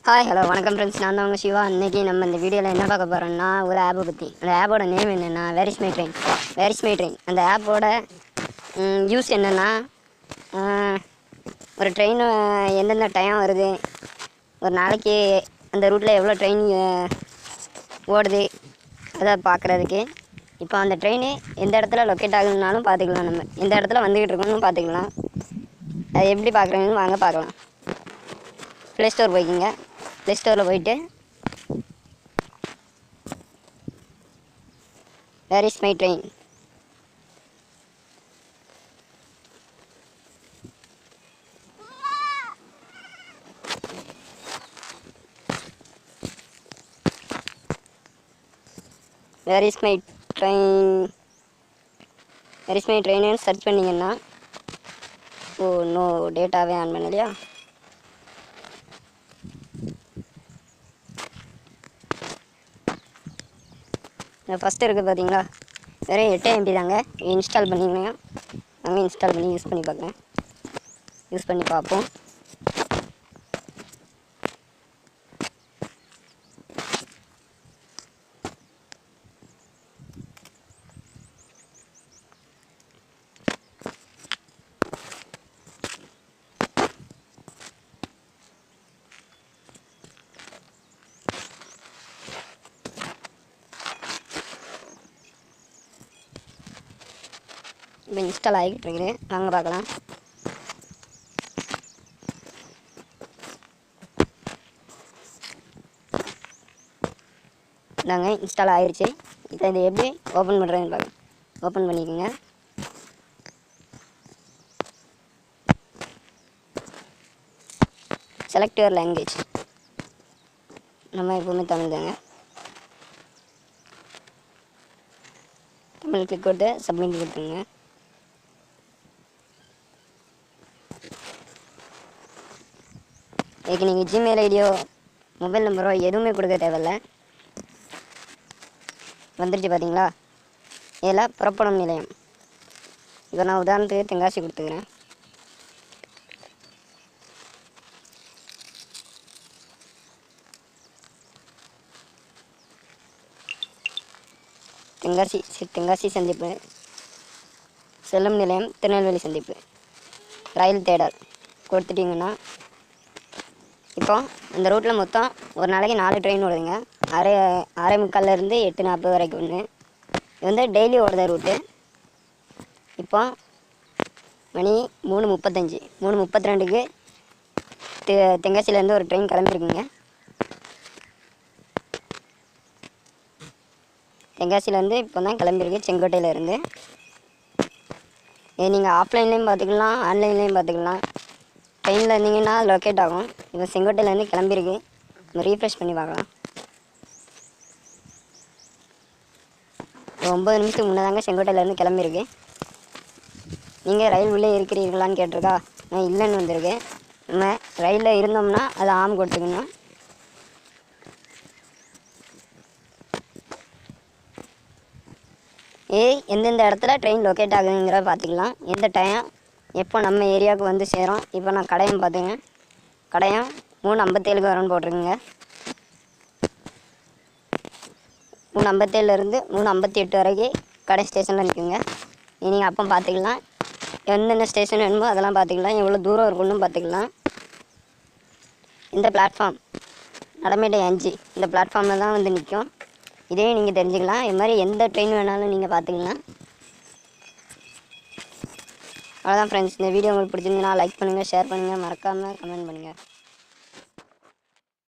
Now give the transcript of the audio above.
Hi hello வணக்கம் friends. நான் தான் உங்கள் சிவா. இன்றைக்கி நம்ம இந்த வீடியோவில் என்ன பார்க்க போகிறோம்னா ஒரு ஆப்பை பற்றி. அந்த ஆப்போட நேம் என்னென்னா வேரிஸ்மை ட்ரெயின். அந்த ஆப்போட யூஸ் என்னென்னா, ஒரு ட்ரெயின் எந்தெந்த டைம் வருது, ஒரு நாளைக்கு அந்த ரூட்டில் எவ்வளோ ட்ரெயின் ஓடுது அதை பார்க்குறதுக்கு. இப்போ அந்த ட்ரெயின் எந்த இடத்துல லொக்கேட் ஆகுதுனாலும் பார்த்துக்கலாம். நம்ம எந்த இடத்துல வந்துக்கிட்டு இருக்கோம்னு பார்த்துக்கலாம். அது எப்படி பார்க்குறீங்கன்னு வாங்க பார்க்கலாம். Play store போய்க்கிங்க. ப்ளே ஸ்டோரில் போயிட்டு வேரிஸ்மை ட்ரெயின் ட்ரெயின்னு சர்ச் பண்ணிங்கன்னா, நோ டேட்டாவே ஆன் பண்ணலையா? ஃபஸ்ட்டு இருக்குது பார்த்தீங்களா, வெறும் 8 MB தாங்க. இன்ஸ்டால் பண்ணிங்கன்னா நாங்கள் இன்ஸ்டால் பண்ணி யூஸ் பண்ணி பார்ப்போம். இப்போ இன்ஸ்டால் ஆகிக்கிட்டு இருக்குது, வாங்க பார்க்கலாம். நாங்கள் இன்ஸ்டால் ஆகிடுச்சு. இப்போ இது எப்படி ஓப்பன் பண்ணுறதுன்னு பார்க்கலாம். ஓப்பன் பண்ணிக்கோங்க. Select your language. நம்ம எப்போவுமே தமிழ் தாங்க. தமிழ் கிளிக் கொடுத்து சப்மிட் கொடுத்துருங்க. இதுக்கு நீங்கள் ஜிமெயில் ஐடியோ மொபைல் நம்பரோ எதுவுமே கொடுக்க தேவையில்லை. வந்துடுச்சு பார்த்தீங்களா? இதில் புறப்படும் நிலையம். இப்போ நான் உதாரணத்துக்கு தென்காசி கொடுத்துக்கிறேன். தென்காசி சந்திப்பு, செல்லும் நிலையம் திருநெல்வேலி சந்திப்பு, ரயில் தேடல் கொடுத்துட்டிங்கன்னா, இப்போ இந்த ரூட்டில் மொத்தம் ஒரு நாளைக்கு 4 ட்ரெயின் ஓடுதுங்க. 6:45 8:40 வரைக்கும் ஒன்று. இது வந்து டெய்லி ஓடுத ரூட்டு. இப்போ மணி 3:35 3:32க்கு தென்காசியிலேருந்து ஒரு ட்ரெயின் கிளம்பிருக்குங்க. தென்காசியிலேருந்து இப்போ தான் கிளம்பிருக்கு, செங்கோட்டையிலேருந்து. இது நீங்கள் ஆஃப்லைன்லேயும் பார்த்துக்கலாம், ஆன்லைன்லேயும் பார்த்துக்கலாம். ட்ரெயினில் இருந்தீங்கன்னா லொக்கேட் ஆகும். இப்போ செங்கோட்டையிலேருந்து கிளம்பிருக்கு. நம்ம ரீஃப்ரெஷ் பண்ணி பார்க்கலாம். 9 நிமிஷத்துக்கு முன்னதாங்க செங்கோட்டையிலேருந்து கிளம்பிருக்கு. நீங்கள் ரயில் உள்ளே இருக்கிறீர்களான்னு கேட்டிருக்கா, நான் இல்லைன்னு வந்திருக்கேன். நம்ம ரயிலில் இருந்தோம்னா அதை ஆம் கொடுத்துக்கணும். எந்தெந்த இடத்துல ட்ரெயின் லொக்கேட் ஆகுதுங்கிறத பார்த்துக்கலாம். எந்த டைம் எப்போ நம்ம ஏரியாவுக்கு வந்து சேரும். இப்போ நான் கடையம் பார்த்துங்க. கடையம் 3:57க்கு வரும்னு போட்டிருக்குங்க. 3:57லேருந்து 3:58 வரைக்கும் கடை ஸ்டேஷனில் நிற்குங்க. நீங்கள் அப்போ பார்த்துக்கலாம். எந்தெந்த ஸ்டேஷன் வேணுமோ அதெல்லாம் பார்த்துக்கலாம். எவ்வளோ தூரம் இருக்குன்னு பார்த்துக்கலாம். இந்த பிளாட்ஃபார்ம் நடமேடை 5 இந்த பிளாட்ஃபார்மில் தான் வந்து நிற்கும். இதே நீங்கள் தெரிஞ்சுக்கலாம். இது மாதிரி எந்த ட்ரெயின் வேணாலும் நீங்கள் பார்த்துக்கலாம். அவ்வளோதான் ஃப்ரெண்ட்ஸ். இந்த வீடியோ உங்களுக்கு பிடிச்சிருந்துன்னா லைக் பண்ணுங்கள், ஷேர் பண்ணுங்கள், மறக்காமல் கமெண்ட் பண்ணுங்கள்.